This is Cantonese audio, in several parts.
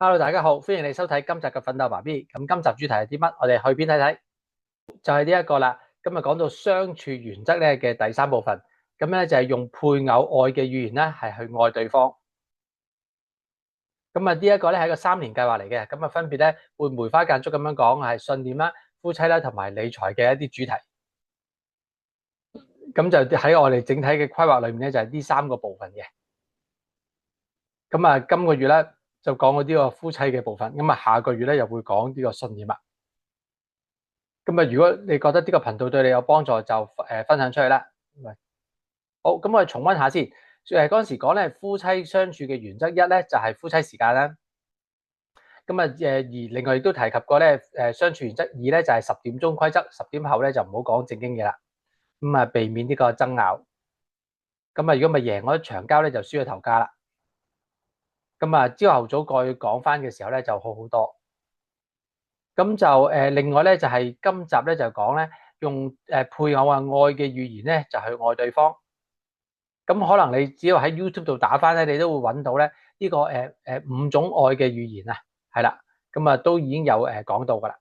Hello，大家好，歡迎你收睇今集嘅奮鬥爸 B。咁今集主題係啲乜？我哋去邊睇睇？就係呢一個啦。今日講到相處原則咧嘅第三部分，咁咧就係用配偶愛嘅語言咧係去愛對方。咁啊，呢一個咧係一個3年計劃嚟嘅，咁啊分別咧會梅花間竹咁樣講係信念啦、夫妻啦同埋理財嘅一啲主題。咁就喺我哋整體嘅規劃裏面咧就係呢3個部分嘅。咁啊，今個月咧就講嗰啲個夫妻嘅部分，咁啊下個月咧又會講呢個信念啦。咁啊，如果你覺得呢個頻道對你有幫助，就分享出去啦。好，咁我哋重溫下先。嗰陣時講咧，夫妻相處嘅原則一咧就係夫妻時間啦。咁啊而另外亦都提及過咧，相處原則2咧就係10點鐘規則，10點後咧就唔好講正經嘢啦。咁啊，避免呢個爭拗。咁啊，如果咪贏嗰場交咧，就輸咗頭家啦。咁啊，朝頭早再講翻嘅時候咧，就好好多。咁就另外咧就係今集咧就講咧用配偶愛嘅語言咧就去愛對方。咁可能你只要喺 YouTube 度打翻咧，你都會揾到咧呢個5種愛嘅語言啊，係啦，咁啊都已經有講到噶啦。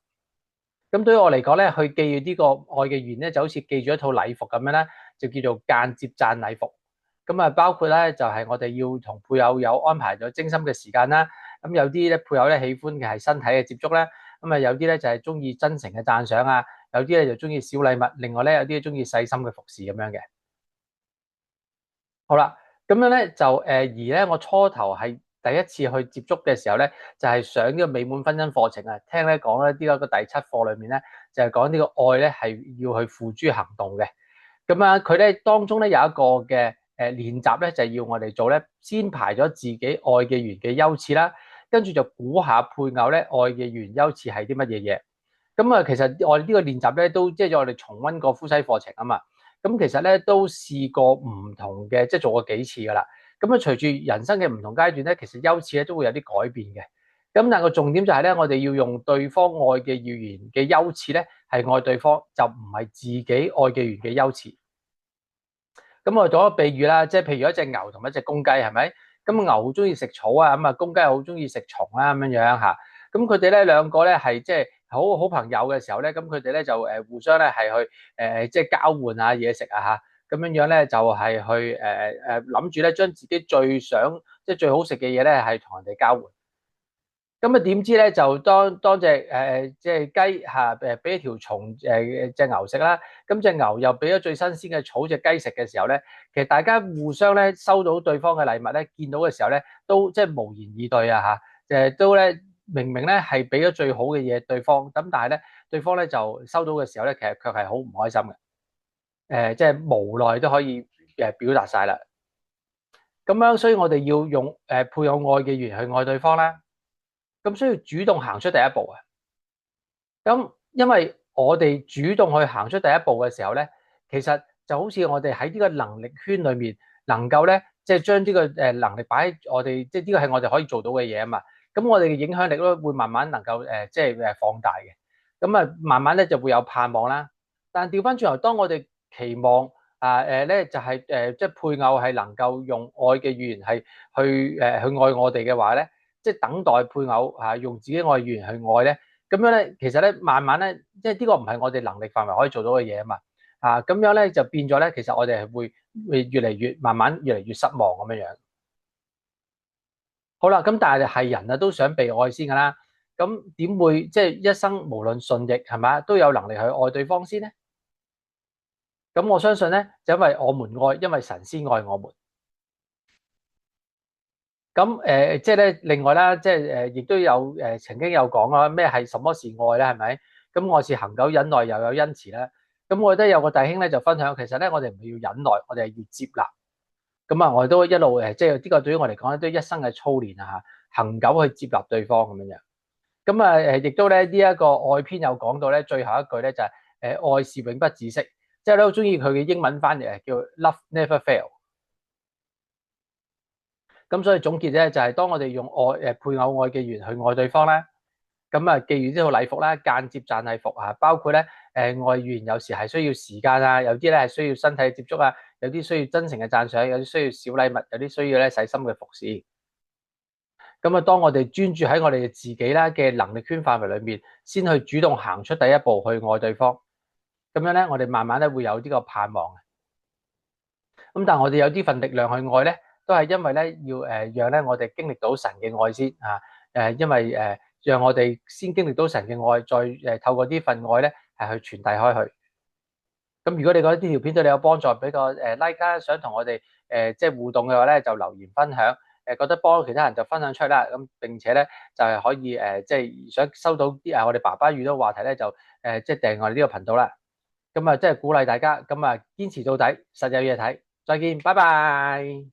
咁對於我嚟講咧，去記住呢個愛嘅語言咧，就好似記住一套禮服咁樣咧，就叫做間接讚禮服。咁啊，包括咧就係我哋要同配偶有安排咗精心嘅時間啦。咁有啲咧配偶咧喜歡嘅係身體嘅接觸啦。咁啊有啲咧就係中意真誠嘅讚賞啊，有啲咧就中意小禮物，另外咧有啲中意細心嘅服侍咁樣嘅。好啦，咁樣咧就而咧我初頭係第一次去接觸嘅時候咧，就係上呢個美滿婚姻課程啊，聽咧講咧呢個第7課裏面咧就係講呢個愛咧係要去付諸行動嘅。咁啊佢咧當中咧有一個嘅練習咧就係要我哋做咧，先排咗自己愛嘅語言嘅優次啦，跟住就估下配偶咧愛嘅語言優次係啲乜嘢嘢。咁啊其實我哋呢個練習咧都即係我哋重溫過夫妻課程啊嘛。咁其實咧都試過唔同嘅，即係做過幾次噶啦。咁啊，隨住人生嘅唔同階段咧，其實優次咧都會有啲改變嘅。咁但係個重點就係咧，我哋要用對方愛嘅語言嘅優次咧，係愛對方，就唔係自己愛嘅語言嘅優次。咁我做一個比喻啦，即係譬如一隻牛同一隻公雞，係咪？咁牛中意食草啊，咁啊公雞好中意食蟲啦，咁樣樣嚇。咁佢哋咧兩個咧係即係好朋友嘅時候咧，咁佢哋咧就互相咧係去即係交換下嘢食啊嚇，咁樣樣咧就係去諗住咧將自己最想即係最好食嘅嘢咧係同人哋交換。咁啊點知咧就當隻即係雞嚇俾一條蟲隻牛食啦，咁隻牛又俾咗最新鮮嘅草隻雞食嘅時候咧，其實大家互相咧收到對方嘅禮物咧，見到嘅時候咧都即係無言以對啊嚇，都咧明明咧係俾咗最好嘅嘢對方，咁但係咧對方咧就收到嘅時候咧，其實卻係好唔開心嘅，即係無奈都可以表達晒啦。咁樣所以我哋要用配偶愛嘅語言去愛對方啦。咁需要主動行出第一步啊！咁因為我哋主動去行出第一步嘅時候咧，其實就好似我哋喺呢個能力圈裏面，能夠咧即係將呢個能力擺喺我哋，即係呢個係我哋可以做到嘅嘢啊嘛。咁我哋嘅影響力咧會慢慢能夠即係放大嘅。咁啊，慢慢咧就會有盼望啦。但係調翻轉頭，當我哋期望咧就係即係配偶係能夠用愛嘅語言係去愛我哋嘅話咧。即係等待配偶用自己愛語言去愛咧，咁樣咧，其實咧慢慢咧，即係呢個唔係我哋能力範圍可以做到嘅嘢啊嘛，咁樣咧就變咗咧，其實我哋係會越嚟越慢慢越嚟越失望咁樣樣。好啦，咁但係人啊都想被愛先㗎啦，咁點會即係一生無論順逆係咪都有能力去愛對方先咧？咁我相信咧，就因為我們愛，因為神先愛我們。咁即係咧，另外啦，即係亦都有曾經有講啦，咩係什麼是愛咧？係咪？咁愛是恆久忍耐，又有恩慈啦。咁我覺得有個弟兄咧就分享，其實咧我哋唔係要忍耐，我哋係要接納。咁啊，我哋都一路即係呢個對於我嚟講咧，都一生嘅操練啊嚇，恆久去接納對方咁樣樣。咁啊亦都咧呢一個愛篇有講到咧，最後一句咧就係愛是永不止息，即係咧好中意佢嘅英文翻譯叫 Love Never Fail。咁所以總結咧就係當我哋用配偶愛嘅語言去愛對方咧，咁啊記住呢套禮服啦，間接讚禮服啊，包括咧愛語言有時係需要時間啊，有啲咧係需要身體接觸啊，有啲需要真誠嘅讚賞，有啲需要小禮物，有啲需要咧細心嘅服侍。咁啊，當我哋專注喺我哋自己啦嘅能力圈範圍裏面，先去主動行出第一步去愛對方，咁樣咧，我哋慢慢咧會有呢個盼望。咁但係我哋有呢份力量去愛咧，都係因為咧要讓咧我哋經歷到神嘅愛先啊。因為讓我哋先經歷到神嘅愛，再透過呢份愛咧係去傳遞開去。咁如果你覺得呢條片對你有幫助，俾個like 啦，想同我哋即係互動嘅話咧，就留言分享。覺得幫其他人就分享出去啦。咁並且咧就係可以即係想收到啲我哋爸爸遇到話題咧，就即係訂我哋呢個頻道啦。咁啊，即係鼓勵大家，咁啊堅持到底，實有嘢睇。再見，拜拜。